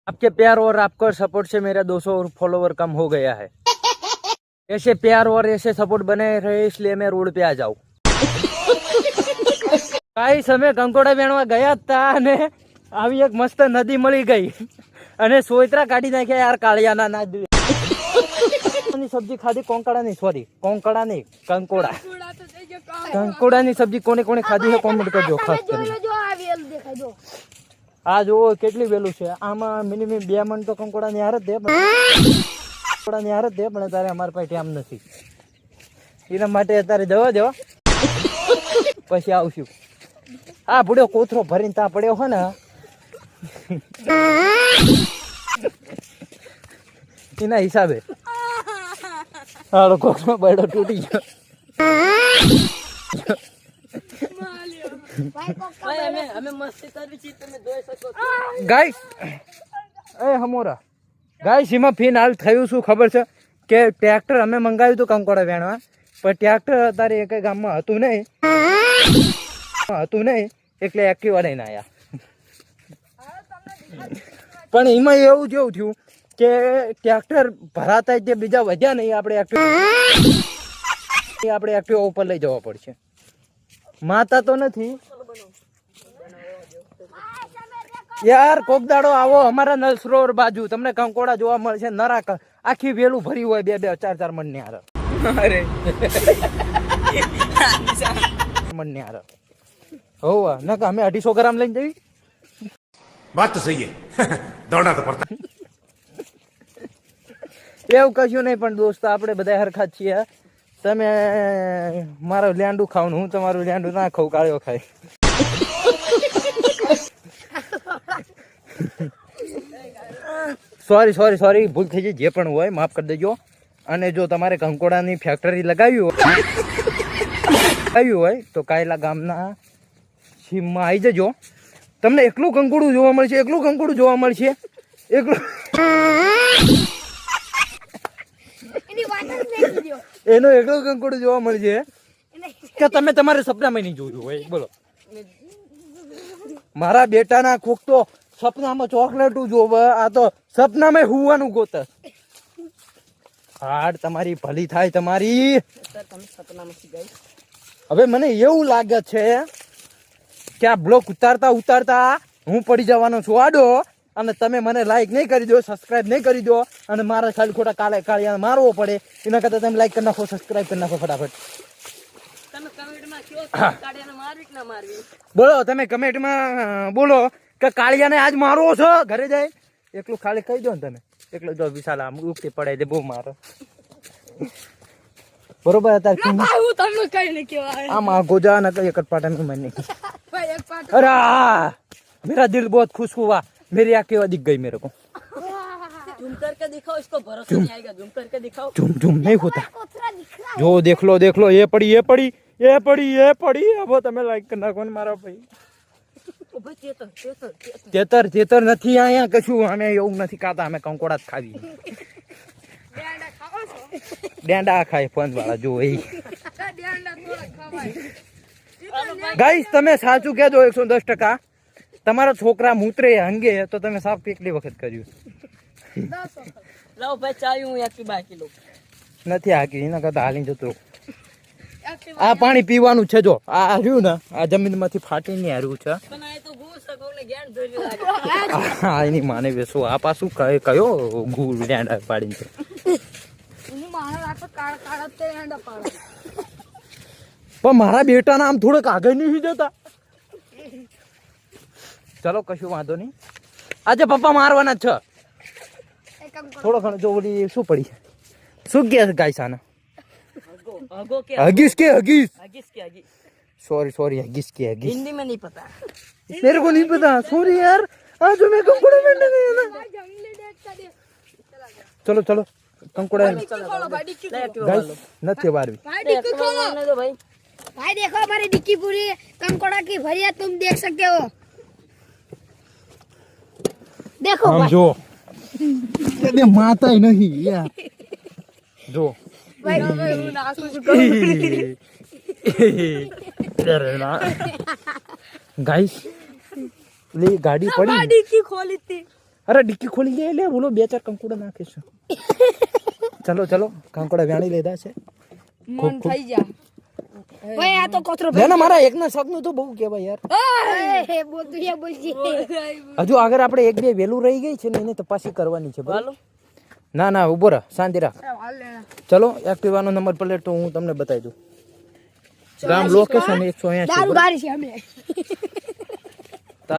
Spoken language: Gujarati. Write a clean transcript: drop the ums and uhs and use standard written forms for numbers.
आपके प्यार और आपका सपोर्ट से मेरा 200 फॉलोवर कम हो गया है। ऐसे प्यार और ऐसे सपोर्ट बने रहे इसलिए मैं रोड पे आ जाऊं। ગાઈસ અમે કંકોડા વેણવા ગયા હતા અને આવી એક મસ્ત નદી મળી ગઈ અને સોયત્રા કાઢી નાખ્યા યાર કાળિયાના ના ની સબ્જી ખાધી કોંકડાની સોરી કોંકડા નહીં કંકોડા કંકોડાની સબ્જી કોને કોને ખાધી છે કોમેન્ટ કરજો ખાસ કરીને। આ જો કેટલી વેલું છે આમાં મિનિમમ 2 મણ તો કંકોડાની હાર જ દે કંકોડાની હાર જ દે પણ અત્યારે અમારી પાસે ટાઈમ નથી એના માટે અત્યારે જવા દો પછી આવશું। આ બુડો કોથરો ભરીને ત્યાં પડ્યો હોય ને એના હિસાબે હાલો કોથરો બડો તૂટી ગયો। ગાઈસ એ હમોરા ગાઈસ એમાં ફિનાલ થયું શું ખબર છે કે ટ્રેક્ટર અમે મંગાવ્યું હતું કંકોડા વેણવા પણ ટ્રેક્ટર અત્યારે એક ગામમાં હતું નહીં એટલે એક્ટિવા લઈને આવ્યા પણ એમાં એવું જેવું થયું કે ટ્રેક્ટર ભરાતા જે બીજા વધ્યા નહીં આપણે એક્ટિવા ઉપર લઈ જવા પડશે। માતા તો નથી યાર કોક દાડો આવો અમારા નલસરોવર બાજુ તમને કંકોડા જોવા મળશે નરા આખી વેલું ભરી હોય 2-2 4-4 મણ ની હાર અરે મણ ની હાર હોવા ના અમે 250 ગ્રામ લઈને જવી बात तो सही है दौड़ना तो पड़ता એવું કશું નહીં પણ દોસ્ત આપણે બધા હરખા જ છીએ। તમે મારું લેંડું ખાવ હું તમારું લેંડું ના ખાઉં કાળ્યો ખાય સોરી ભૂલ થઈ જાય જે પણ હોય માફ કરી દેજો। અને જો તમારે કંકોડાની ફેક્ટરી લગાવી હોય તો કાયલા ગામના સીમમાં આવી જજો તમને એકલું કંકોડું જોવા મળશે એકલું કંકોડું જોવા મળશે એકલું એનો એકલું કંકોડું જોવા મળશે કે તમે તમારે સપનામાં નહીં જોયું હોય બોલો। મારા બેટાના કોક તો સપનામાં ચોકલેટું જોવે આ તો સપનામાં હુવાનું ગોતે હાડ તમારી ભલી થાય તમારી। હવે મને એવું લાગે છે કે આ બ્લોક ઉતારતા હું પડી જવાનો છું આડો અને તમે મને લાઈક નહીં કરી દો સબસ્ક્રાઇબ નહીં કરી દો અને મારા ખાલી ખોટા કાળિયા મારવો પડે એના કરતા તમે લાઈક કરી નાખો સબસ્ક્રાઇબ કરી નાખો ફટાફટ। બોલો તમે કમેન્ટમાં બોલો કે કાળિયાને આજ મારવો છો ઘરે જાય એકલું ખાલી કહી દો ને તમે એકલું જો વિશાલ આમ ઉગતી પડે એટલે બહુ મારો બરોબર અત્યારે આમાં ગોજા ના કઈ કટપાટા नहीं मन नहीं अरे मेरा दिल बहुत खुश हुआ मेरी एक्टिवा दिख गई मेरे को झूम करके दिखाओ इसको भरोसा नहीं आएगा झूम करके दिखाओ झूम नहीं होता जो देख लो ये पड़ी अब તમે લાઈક કરી નાખો ને મારા ભાઈ તેતર નથી આયા કશું અમે એવું નથી ખાતા અમે કંકોડા જ ખાવી ડેંડા ખાય ફોન વાળા જો એ ગાઈસ તમે સાચું કહેજો 110% તમારા છોકરા મૂત્રે હંગે તો તમે સાફ કેટલી વખત કર્યું લાવ ભાઈ ચાય હું એક બાકી લો નથી હાકી એના કરતા હાલી જતો આ પાણી પીવાનું છે જો આ રહ્યું ને આ જમીનમાંથી ફાટીને આવ્યું છે પણ આ તો ગુ સગોને જ્ઞાન ધોરી લાગે હા એની માને બેસો આ પાછું કયો ગુ લેંડા પાડીને છે હું મારા રાત કાળા તે લેંડા પાડો પણ મારા બેટાના આમ થોડોક આગળ નહીં જતા ચલો કશું વાંધો નહીં આજે પપ્પા મારવાના જ છે થોડો ઘણો જો ઓલી શું પડી શું કે ગાયસાના हगीस के हगीस सॉरी हगीस के हगीस हिंदी में नहीं पता तेरे को नहीं पता सॉरी यार आज मैं कंकोड़ा में गया ना चलो कंकोड़ा गाइस नथे बारवी भाई देखो हमारी डिक्की पूरी कंकोड़ा की भरी है तुम देख सकते हो देखो हम जो ये माता ही नहीं यार जो गाइस गाड़ी पड़ी डिक्की खोली थी અરે ડિક્કી ખોલી જાય લે બોલો 2-4 કંકોડા નાખીશું. ચલો ચલો કંકોડા વેણી લીધા છે. મન થઈ જા ભાઈ આ તો કોથરો લે ને મારા એકના શબ્દનું તો બહુ કહેવાય યાર. એ બોલતું યા બોલજી હજુ આગળ આપણે 1-2 વેલું રહી ગઈ છે ને એને તપાસી કરવાની છે બરાબર. ના ના ઉભો રહો શાંતિ રાખ. ચલો એક્ટિવાનો નંબર પ્લેટ તો હું તમને બતાવી દઉં. ગામ લોકેશન 180 દારૂ બારી છે અમે